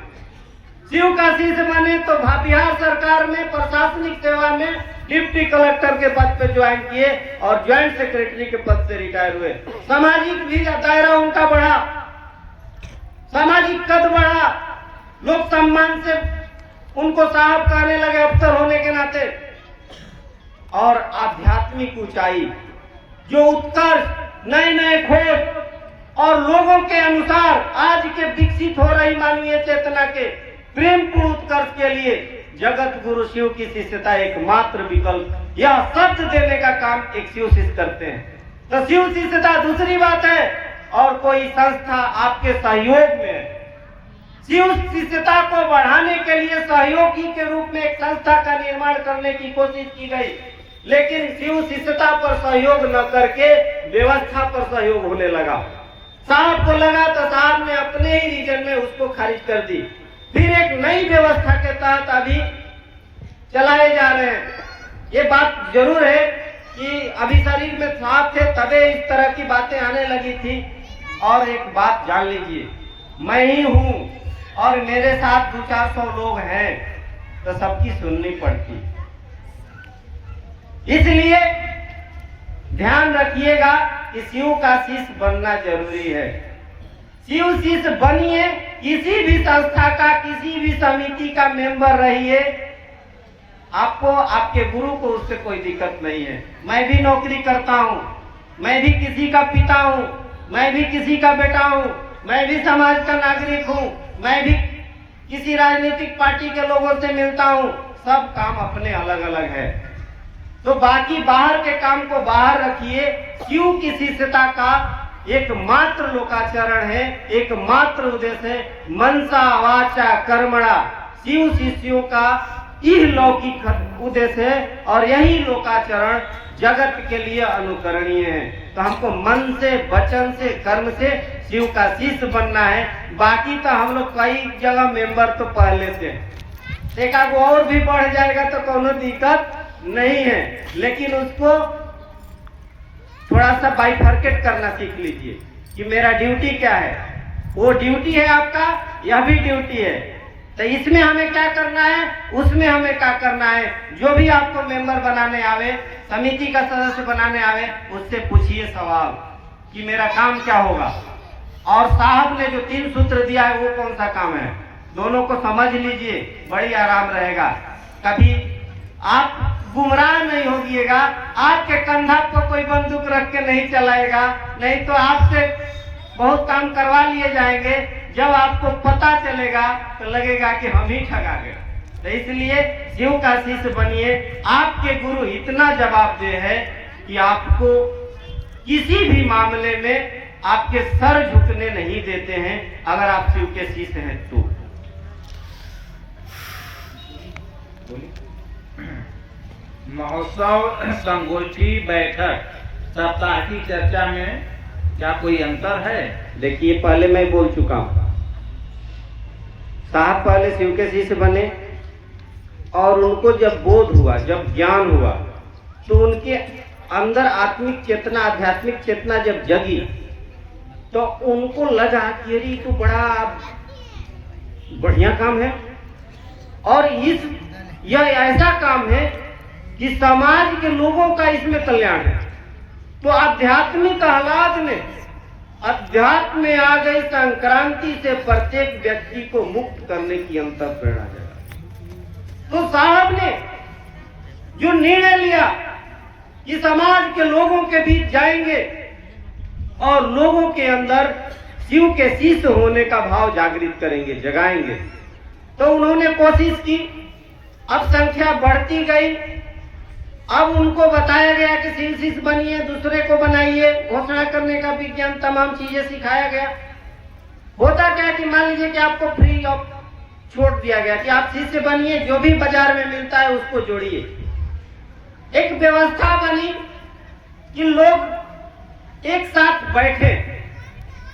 [SPEAKER 1] शिव का शिष्य बने तो बिहार सरकार में प्रशासनिक सेवा में डिप्टी कलेक्टर के पद पे ज्वाइन किए और ज्वाइंट सेक्रेटरी के पद से रिटायर हुए। सामाजिक भी दायरा उनका बढ़ा, सामाजिक कद बढ़ा, लोग सम्मान से उनको साहब कहने लगे अफसर होने के नाते। और आध्यात्मिक ऊंचाई, जो उत्कर्ष, नए नए खोज और लोगों के अनुसार आज के विकसित हो रही मानवीय चेतना के प्रेमपूर्ण उत्कर्ष के लिए जगत गुरु शिव की शिष्यता एकमात्र विकल्प, यह शब्द देने का काम एक शिव शिष्य करते हैं। तो शिव शिष्यता दूसरी बात है और कोई संस्था आपके सहयोग में है। शिव शिष्यता को बढ़ाने के लिए सहयोगी के रूप में एक संस्था का निर्माण करने की कोशिश की गई, लेकिन शिव शिष्यता पर सहयोग न करके व्यवस्था पर सहयोग होने लगा। साहब को लगा तो साहब ने अपने ही रीजन में उसको खारिज कर दी। फिर एक नई व्यवस्था के तहत अभी चलाए जा रहे हैं। ये बात जरूर है कि अभी शरीर में साहब थे तबे इस तरह की बातें आने लगी थी। और एक बात जान लीजिए, मैं ही हूं और मेरे साथ 200-400 लोग हैं तो सबकी सुननी पड़ती। इसलिए ध्यान रखिएगा कि शिव का शिष्य बनना जरूरी है। शिव शिष्य बनिए, किसी भी संस्था का, किसी भी समिति का मेंबर रहिए, आपको आपके गुरु को उससे कोई दिक्कत नहीं है। मैं भी नौकरी करता हूँ, मैं भी किसी का पिता हूँ, मैं भी किसी का बेटा हूँ, मैं भी समाज का नागरिक हूँ, मैं भी किसी राजनीतिक पार्टी के लोगों से मिलता हूँ। सब काम अपने अलग अलग है, तो बाकी बाहर के काम को बाहर रखिए। शिव की शिष्यता का एकमात्र लोकाचरण है, एकमात्र उद्देश्य है मनसा वाचा कर्मणा। शिव शिष्यों का यह लौकिक उद्देश्य है और यही लोकाचरण जगत के लिए अनुकरणीय है। तो हमको मन से, वचन से, कर्म से शिव का शिष्य बनना है। बाकी तो हम लोग कई जगह मेंबर तो पहले से, एक आगो और भी बढ़ जाएगा तो कोनो दिक्कत नहीं है, लेकिन उसको थोड़ा सा बाइफर्केट करना सीख लीजिए कि मेरा ड्यूटी क्या है। वो ड्यूटी है आपका, यह भी ड्यूटी है, तो इसमें हमें क्या करना है, उसमें हमें क्या करना है। जो भी आपको मेंबर बनाने आवे, समिति का सदस्य बनाने आवे, उससे पूछिए सवाल कि मेरा काम क्या होगा। और साहब ने जो 3 सूत्र दिया है वो कौन सा काम है, दोनों को समझ लीजिए, बड़ी आराम रहेगा। कभी आप गुमराह नहीं होगिएगा, आपके कंधा पर कोई बंदूक रख के नहीं चलाएगा, नहीं तो आपसे बहुत काम करवा लिए जाएंगे। जब आपको पता चलेगा तो लगेगा कि हम ही ठगा गए। तो इसलिए शिव का शिष्य बनिए। आपके गुरु इतना जवाबदेह है कि आपको किसी भी मामले में आपके सर झुकने नहीं देते हैं, अगर आप शिव के शिष्य हैं तो।
[SPEAKER 2] महोत्सव, संगोष्ठी, बैठक, सप्ताह की चर्चा में क्या कोई अंतर है?
[SPEAKER 1] देखिए, पहले मैं बोल चुका हूं, साहब पहले शिव के शिष्य बने और उनको जब बोध हुआ, जब ज्ञान हुआ, तो उनके अंदर आत्मिक चेतना, आध्यात्मिक चेतना जब जगी तो उनको लगा कि अरे तो बड़ा बढ़िया काम है और यह ऐसा काम है कि समाज के लोगों का इसमें कल्याण है। तो आध्यात्मिक आह्लाद में, अध्यात्म में आ गई संक्रांति से प्रत्येक व्यक्ति को मुक्त करने की अंतर प्रेरणा जगा। तो साहब ने जो निर्णय लिया कि समाज के लोगों के बीच जाएंगे और लोगों के अंदर शिव के शिष्य होने का भाव जागृत करेंगे, जगाएंगे, तो उन्होंने कोशिश की। अब संख्या बढ़ती गई, अब उनको बताया गया कि शिव शिष्य बनिए, दूसरे को बनाइए, घोषणा करने का विज्ञान, तमाम चीजें सिखाया गया। होता क्या है कि मान लीजिए कि आपको फ्री ऑफ छूट दिया गया कि आप शिष्य बनिए, जो भी बाजार में मिलता है उसको जोड़िए। एक व्यवस्था बनी कि लोग एक साथ बैठे,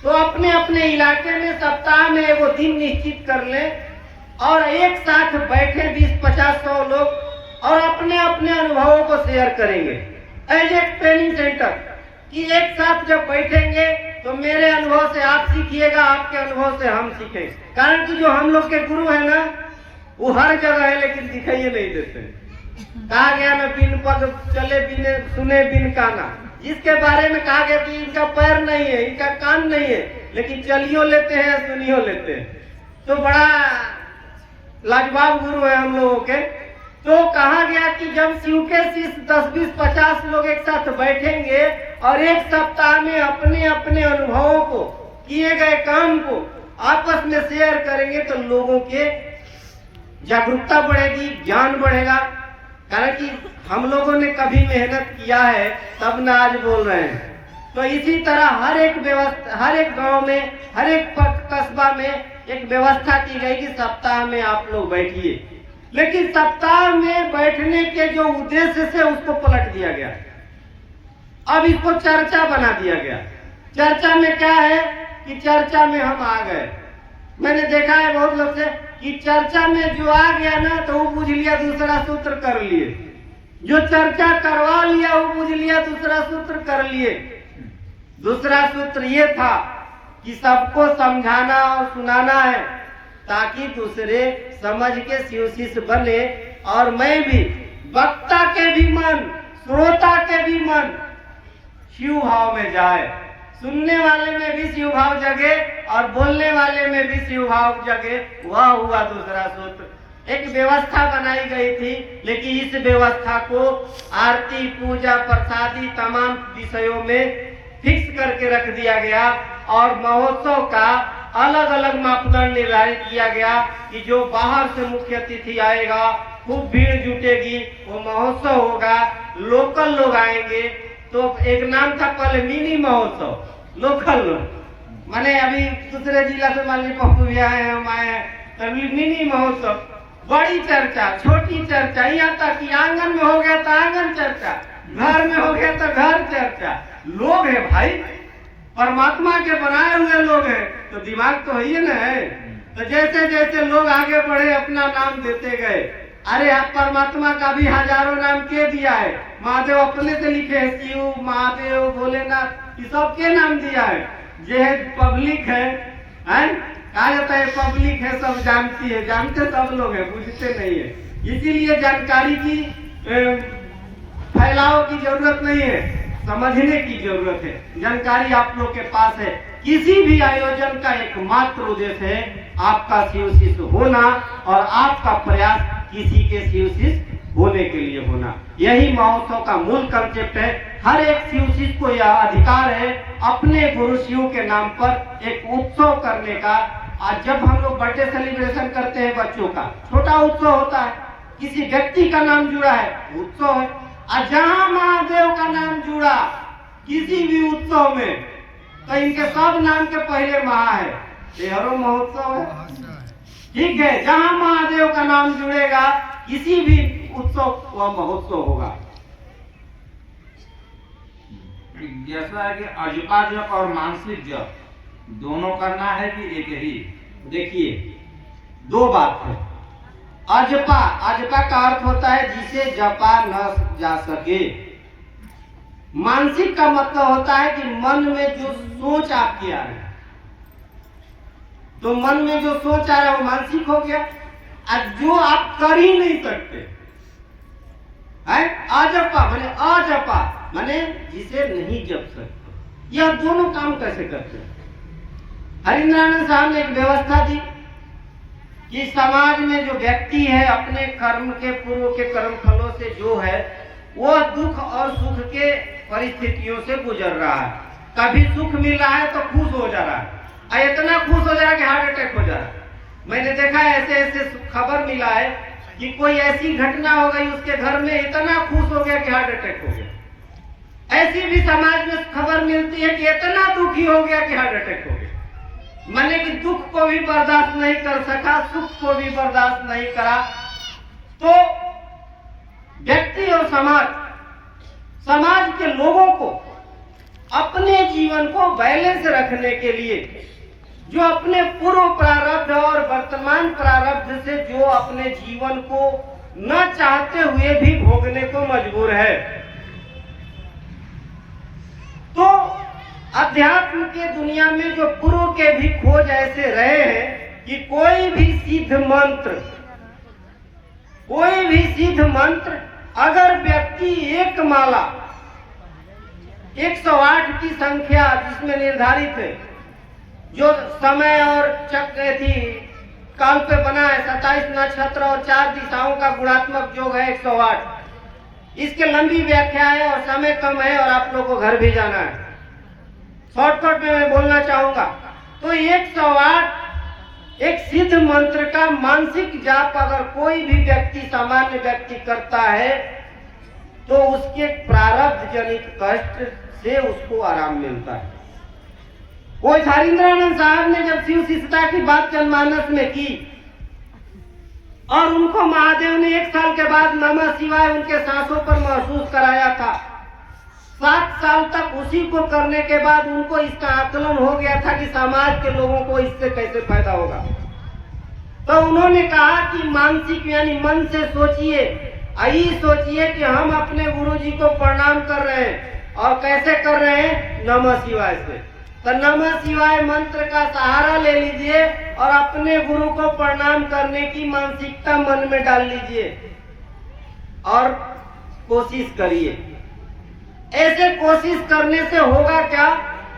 [SPEAKER 1] तो अपने अपने इलाके में सप्ताह में एगो दिन निश्चित कर ले और एक साथ बैठे 20-50-100 लोग और अपने अपने अनुभवों को शेयर करेंगे एज ए ट्रेनिंग सेंटर, कि एक साथ जब बैठेंगे तो मेरे अनुभव से आप सीखिएगा, आपके अनुभव से हम सीखेंगे। कारण कि जो हम लोग के गुरु है ना, वो हर जगह है लेकिन दिखाई नहीं देते। कहा गया ना, बिन पग चले बिन सुने बिन काना, जिसके बारे में कहा गया कि इनका पैर नहीं है, इनका कान नहीं है, लेकिन चलियो लेते हैं सुनियो लेते हैं। तो बड़ा लाजवाब गुरु है हम लोगों के। तो कहा गया कि जब शिव के शिष्य 10-20-50 लोग एक साथ बैठेंगे और एक सप्ताह में अपने अपने अनुभवों को, किए गए काम को आपस में शेयर करेंगे तो लोगों के जागरूकता बढ़ेगी, ज्ञान बढ़ेगा। कारण कि हम लोगों ने कभी मेहनत किया है तब ना आज बोल रहे हैं। तो इसी तरह हर एक व्यवस्था, हर एक गांव में, हर एक कस्बा में एक व्यवस्था की गई कि सप्ताह में आप लोग बैठिए। लेकिन सप्ताह में बैठने के जो उद्देश्य से उसको पलट दिया गया, अब इसको चर्चा बना दिया गया। चर्चा में क्या है कि चर्चा में हम आ गए। मैंने देखा है बहुत लोग से कि चर्चा में जो आ गया ना तो वो बुझ लिया, दूसरा सूत्र कर लिए। जो चर्चा करवा लिया वो बुझ लिया, दूसरा सूत्र कर लिए। दूसरा सूत्र ये था कि सबको समझाना और सुनाना है ताकि दूसरे समझ के शिव शिष्य बने और मैं भी, वक्ता के भी मन, श्रोता के भी मन शिव भाव में जाए, सुनने वाले में भी शिव भाव जगे और बोलने वाले में भी शिव भाव जगे। वह हुआ दूसरा सूत्र। एक व्यवस्था बनाई गई थी, लेकिन इस व्यवस्था को आरती, पूजा, प्रसादी तमाम विषयों में फिक्स करके रख दिया गया और महोत्सव का अलग अलग मापदंड निर्धारित किया गया कि जो बाहर से मुख्य अतिथि आएगा, खूब भीड़ जुटेगी, वो महोत्सव होगा, लोकल लोग आएंगे। तो एक नाम था पहले मिनी महोत्सव, लोकल लोग, माने अभी दूसरे जिला से मान लीजिए पप्पू भी आए हैं, हम आए हैं, तो मिनी महोत्सव, बड़ी चर्चा, छोटी चर्चा, यहाँ तक कि आंगन में हो गया तो आंगन चर्चा, घर में हो गया तो घर चर्चा। लोग है भाई, परमात्मा के बनाए हुए लोग हैं, तो दिमाग तो है ना है। तो जैसे जैसे लोग आगे बढ़े अपना नाम देते गए। अरे आप परमात्मा का भी हजारों नाम के दिया है, महादेव अपने से लिखे हैं, शिव, महादेव, भोलेनाथ, ये सब के नाम दिया है। जो है पब्लिक है, कहा जाता है पब्लिक है, सब जानती है, जानते सब लोग हैं, बुझते नहीं है। इसीलिए जानकारी की फैलाव की जरूरत नहीं है, समझने की जरूरत है। जानकारी आप लोग के पास है। किसी भी आयोजन का एकमात्र उद्देश्य है आपका शिव शिष्य होना और आपका प्रयास किसी के शिव शिष्य होने के लिए होना। यही महोत्सव का मूल कंसेप्ट है। हर एक शिव शिष्य को यह अधिकार है अपने गुरु शिव के नाम पर एक उत्सव करने का। आज जब हम लोग बर्थडे सेलिब्रेशन करते हैं बच्चों का, छोटा उत्सव होता है, किसी व्यक्ति का नाम जुड़ा है, उत्सव है। और जहां महादेव का नाम जुड़ा किसी भी उत्सव में, तो इनके सब नाम के पहले महा है, तेहरो महोत्सव है। ठीक है, जहां महादेव का नाम जुड़ेगा किसी भी उत्सव वह महोत्सव होगा।
[SPEAKER 2] जैसा है कि अजपा जप और मानसिक जप दोनों करना है कि एक ही?
[SPEAKER 1] देखिए, दो बात है। अजपा, अजपा का अर्थ होता है जिसे जपा न जा सके। मानसिक का मतलब होता है कि मन में जो सोच आपकी आ रही है, तो मन में जो सोच आ रहा है वो मानसिक हो गया। और जो आप कर ही नहीं सकते है अजपा, माने अजपा माने जिसे नहीं जप सकते। यह दोनों काम कैसे करते हैं? हरिनारायण साहब ने एक व्यवस्था दी कि समाज में जो व्यक्ति है अपने कर्म के, पूर्व के कर्म फलों से जो है वो दुख और सुख के परिस्थितियों से गुजर रहा है। कभी सुख मिल रहा है तो खुश हो जा रहा है, और इतना खुश हो जा रहा है कि हार्ट अटैक हो जा रहा है। मैंने देखा है ऐसे ऐसे खबर मिला है कि कोई ऐसी घटना हो गई उसके घर में, इतना खुश हो गया कि हार्ट अटैक हो गया। ऐसी भी समाज में खबर मिलती है कि इतना दुखी हो गया कि हार्ट अटैक हो गया। मैंने कि दुख को भी बर्दाश्त नहीं कर सका, सुख को भी बर्दाश्त नहीं करा, तो व्यक्ति और समाज के लोगों को अपने जीवन को बैलेंस रखने के लिए, जो अपने पूर्व प्रारब्ध और वर्तमान प्रारब्ध से जो अपने जीवन को न चाहते हुए भी भोगने को मजबूर है, तो अध्यात्म के दुनिया में जो पूर्व के भी खोज ऐसे रहे हैं कि कोई भी सिद्ध मंत्र अगर व्यक्ति एक माला 108 की संख्या जिसमें निर्धारित है, जो समय और चक्र थी काल पे बना है, 27 नक्षत्र और 4 दिशाओं का गुणात्मक योग है 108। इसके लंबी व्याख्या है और समय कम है और आप लोगों को घर भी जाना है। शॉर्टकट में मैं बोलना चाहूंगा, तो 108 एक सिद्ध मंत्र का मानसिक जाप अगर कोई भी व्यक्ति, सामान्य व्यक्ति करता है, तो उसके प्रारब्ध जनित कष्ट से उसको आराम मिलता है। कोई हरिंद्रानंद साहब ने जब शिव शिष्टता की बात जनमानस में की और उनको महादेव ने 1 साल के बाद नमः शिवाय उनके सांसों पर महसूस कराया था, 7 साल तक उसी को करने के बाद उनको इसका आकलन हो गया था कि समाज के लोगों को इससे कैसे फायदा होगा। तो उन्होंने कहा कि मानसिक यानी मन से सोचिए, यही सोचिए कि हम अपने गुरुजी को प्रणाम कर रहे हैं और कैसे कर रहे हैं, नमः शिवाय से। तो नमः शिवाय मंत्र का सहारा ले लीजिए और अपने गुरु को प्रणाम करने की मानसिकता मन में डाल लीजिए और कोशिश करिए। ऐसे कोशिश करने से होगा क्या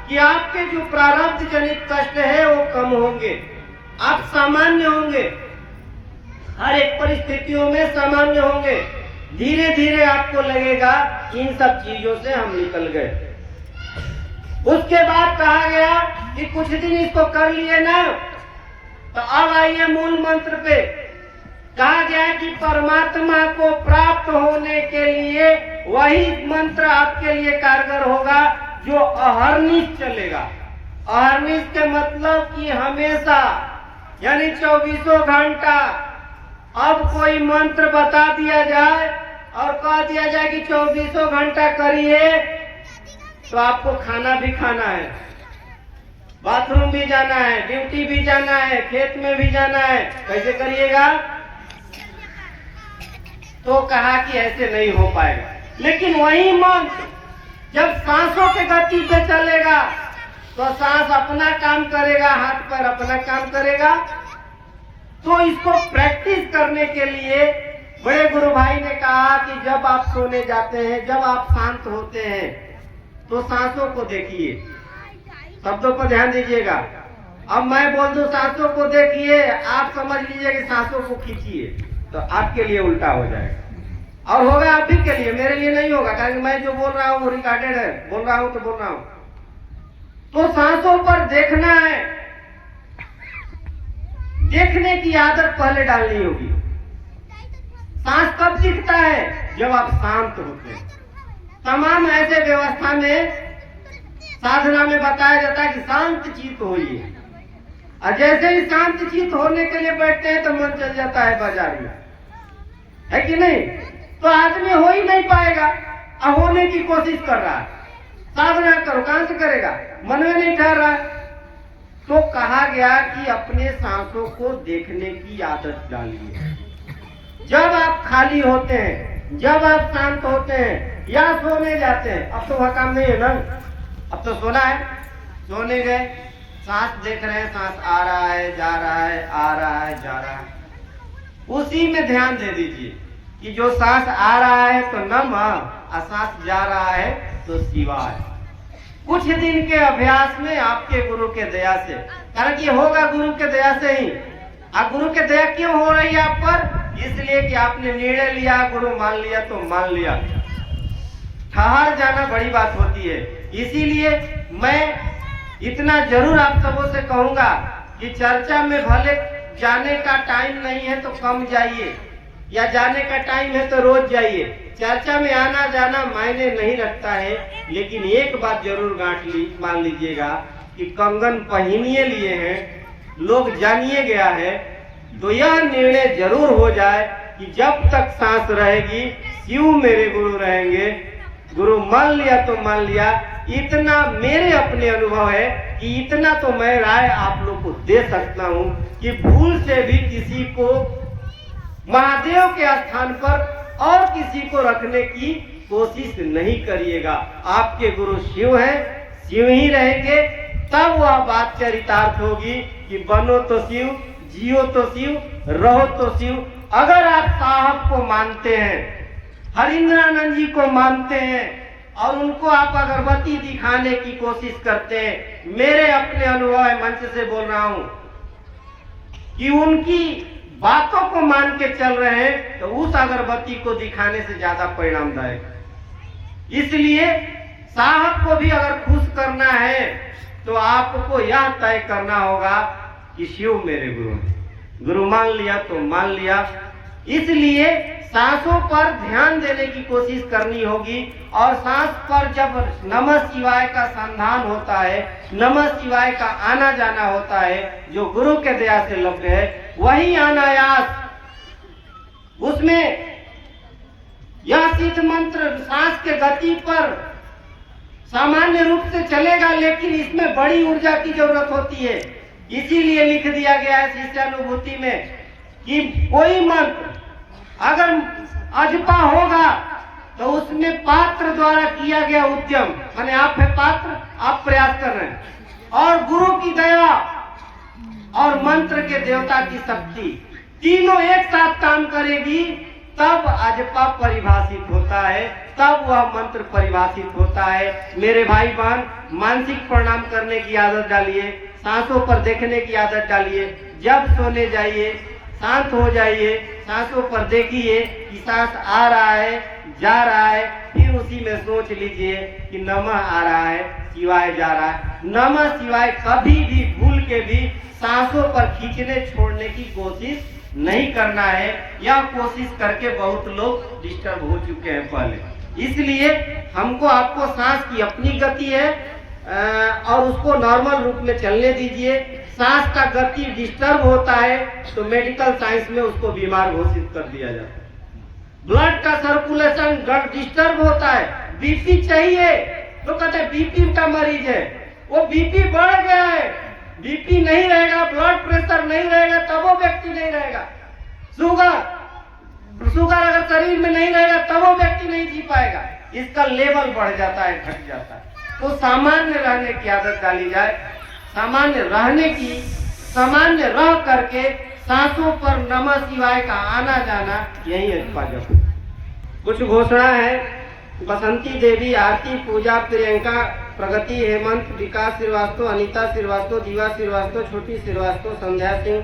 [SPEAKER 1] कि आपके जो प्रारब्ध जनित कष्ट है वो कम होंगे, आप सामान्य होंगे, हर एक परिस्थितियों में सामान्य होंगे। धीरे धीरे आपको लगेगा इन सब चीजों से हम निकल गए। उसके बाद कहा गया कि कुछ दिन इसको कर लिए ना, तो अब आइए मूल मंत्र पे। कहा गया कि परमात्मा को प्राप्त होने के लिए वही मंत्र आपके लिए कारगर होगा जो अहर्निश चलेगा। अहर्निश के मतलब कि हमेशा, यानी 24 घंटा। अब कोई मंत्र बता दिया जाए और कह दिया जाए कि 24 घंटा करिए, तो आपको खाना भी खाना है, बाथरूम भी जाना है, ड्यूटी भी जाना है, खेत में भी जाना है, कैसे करिएगा? तो कहा कि ऐसे नहीं हो पाएगा। लेकिन वही मंत्र जब सांसों के गति पे चलेगा तो सांस अपना काम करेगा, हाथ पैर अपना काम करेगा। तो इसको प्रैक्टिस करने के लिए बड़े गुरु भाई ने कहा कि जब आप सोने जाते हैं, जब आप शांत होते हैं, तो सांसों को देखिए, शब्दों पर ध्यान दीजिएगा। अब मैं बोल दूं सांसों को देखिए, आप समझ लीजिए कि सांसों को खींचिए, तो आपके लिए उल्टा हो जाएगा और होगा आप ही के लिए, मेरे लिए नहीं होगा, कारण मैं जो बोल रहा हूँ वो रिकॉर्डेड है, बोल रहा हूँ तो बोल रहा हूँ। तो सांसों पर देखना है, देखने की आदत पहले डालनी होगी। सांस कब दिखता है? जब आप शांत होते हैं। तमाम ऐसे व्यवस्था में, साधना में बताया जाता है कि शांत चित्त होइए, और जैसे ही शांत चित्त होने के लिए बैठते हैं तो मन चल जाता है बाजार में, है कि नहीं? तो आदमी हो ही नहीं पाएगा, और होने की कोशिश कर रहा है। साधना करो, कहां से करेगा? मन में नहीं ठहर रहा। तो कहा गया कि अपने सांसों को देखने की आदत डालिए। जब आप खाली होते हैं, जब आप शांत होते हैं या सोने जाते हैं, अब तो वह काम नहीं है ना, अब तो सोना है, सोने गए, सांस देख रहे हैं, सांस आ रहा है, जा रहा है, आ रहा है, जा रहा है, उसी में ध्यान दे दीजिए कि जो सांस आ रहा है तो नमः, और सांस जा रहा है तो शिवाय। कुछ दिन के अभ्यास में आपके गुरु के दया से, कारण कि होगा गुरु के दया से ही। अब गुरु के दया क्यों हो रही है आप पर? इसलिए कि आपने निर्णय लिया, गुरु मान लिया तो मान लिया। ठहर जाना बड़ी बात होती है। इसीलिए मैं इतना जरूर आप सबों से कहूंगा कि चर्चा में भले जाने का टाइम नहीं है तो कम जाइए, या जाने का टाइम है तो रोज जाइए। चर्चा में आना जाना मायने नहीं रखता है, लेकिन एक बात जरूर मान लीजिएगा कि कंगन पहनिए लिए हैं, लोग जानिए गया है, तो यह निर्णय जरूर हो जाए कि जब तक सांस रहेगी शिव मेरे गुरु रहेंगे। गुरु मान लिया तो मान लिया, इतना मेरे अपने अनुभव है कि इतना तो मैं राय आप लोग को दे सकता हूं कि भूल से भी किसी को महादेव के स्थान पर और किसी को रखने की कोशिश नहीं करिएगा। आपके गुरु शिव हैं, शिव ही रहेंगे, तब वह बात चरितार्थ होगी कि बनो तो शिव, जियो तो शिव, रहो तो शिव। अगर आप साहब को मानते हैं, हरिंद्रानंद जी को मानते हैं और उनको आप अगरबत्ती दिखाने की कोशिश करते हैं, मेरे अपने अनुभव है, मंच से बोल रहा हूं कि उनकी बातों को मान के चल रहे हैं तो उस अगरबत्ती को दिखाने से ज्यादा परिणामदायक। इसलिए साहब को भी अगर खुश करना है तो आपको यह तय करना होगा कि शिव मेरे गुरु हैं। गुरु मान लिया तो मान लिया। इसलिए सांसों पर ध्यान देने की कोशिश करनी होगी और सांस पर जब नमः शिवाय का संधान होता है, नमः शिवाय का आना जाना होता है, जो गुरु के दया से लभ्य है, वही अनायास उसमें यह सिद्ध मंत्र सांस के गति पर सामान्य रूप से चलेगा, लेकिन इसमें बड़ी ऊर्जा की जरूरत होती है। इसीलिए लिख दिया गया है शिष्यानुभूति में कि कोई मंत्र अगर अजपा होगा तो उसमें पात्र द्वारा किया गया उद्यम, माने आप है पात्र, आप प्रयास कर रहे हैं, और गुरु की दया और मंत्र के देवता की शक्ति तीनों एक साथ काम करेगी, तब अजपा परिभाषित होता है, तब वह मंत्र परिभाषित होता है। मेरे भाई बहन, मानसिक प्रणाम करने की आदत डालिए, सांसों पर देखने की आदत डालिए। जब सोने जाइए शांत हो जाइए, सांसों पर देखिए कि सांस आ रहा है, जा रहा है, फिर उसी में सोच लीजिए कि नमः आ रहा है, शिवाय जा रहा है। नमः शिवाय कभी भी भूल के भी सांसों पर खींचने छोड़ने की कोशिश नहीं करना है। यह कोशिश करके बहुत लोग डिस्टर्ब हो चुके हैं पहले। इसलिए हमको आपको सांस की अपनी गति है और उसको नॉर्मल रूप में चलने दीजिए। सांस का गति डिस्टर्ब होता है तो मेडिकल साइंस में उसको बीमार घोषित कर दिया जाता है। ब्लड का सर्कुलेशन डिस्टर्ब होता है, बीपी चाहिए तो कहते हैं बीपी का मरीज है, वो बीपी बढ़ गया है, बीपी नहीं रहेगा, ब्लड प्रेशर नहीं रहेगा, तब वो व्यक्ति नहीं रहेगा। शुगर अगर शरीर में नहीं रहेगा तब वो व्यक्ति नहीं जी पाएगा, इसका लेवल बढ़ जाता है, घट जाता है। तो सामान्य रहने की आदत डाली जाए, सामान्य रहने की, सामान्य रह करके सांसों पर नमः शिवाय का आना जाना, यही है जप। कुछ घोषणा है। बसंती देवी, आरती, पूजा, प्रियंका, प्रगति, हेमंत, विकास श्रीवास्तव, अनीता श्रीवास्तव, दीवा श्रीवास्तव, छोटी श्रीवास्तव, संध्या सिंह,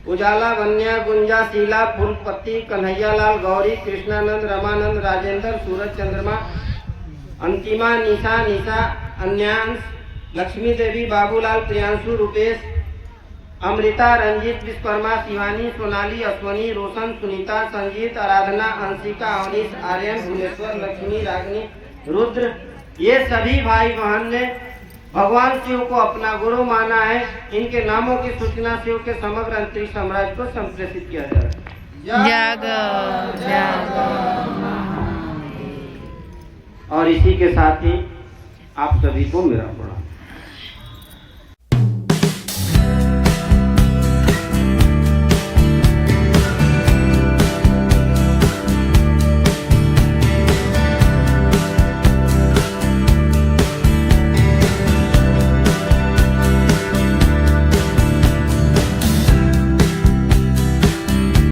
[SPEAKER 1] उजाला, वन्या, गुंजा, शीला, फूलपत्ती, कन्हैया लाल, गौरी, कृष्णानंद, रमानंद, राजेंद्र, सूरज चंद्रमा, अंतिमा, निशा, अन्यांश, लक्ष्मी देवी, बाबूलाल, प्रियांशु, रूपेश, अमृता, रंजीत, विश्वकर्मा, शिवानी, सोनाली, अश्वनी, रोशन, सुनीता, संजीत, आराधना, अंशिका, अवनीश, आर्यन, भुवनेश्वर, लक्ष्मी, रागनी, रुद्र, ये सभी भाई बहन ने भगवान शिव को अपना गुरु माना है। इनके नामों की सूचना शिव के समग्र अंतरिक्ष साम्राज्य को संप्रेषित किया जा रहा है। और इसी के साथ ही आप सभी को मेरा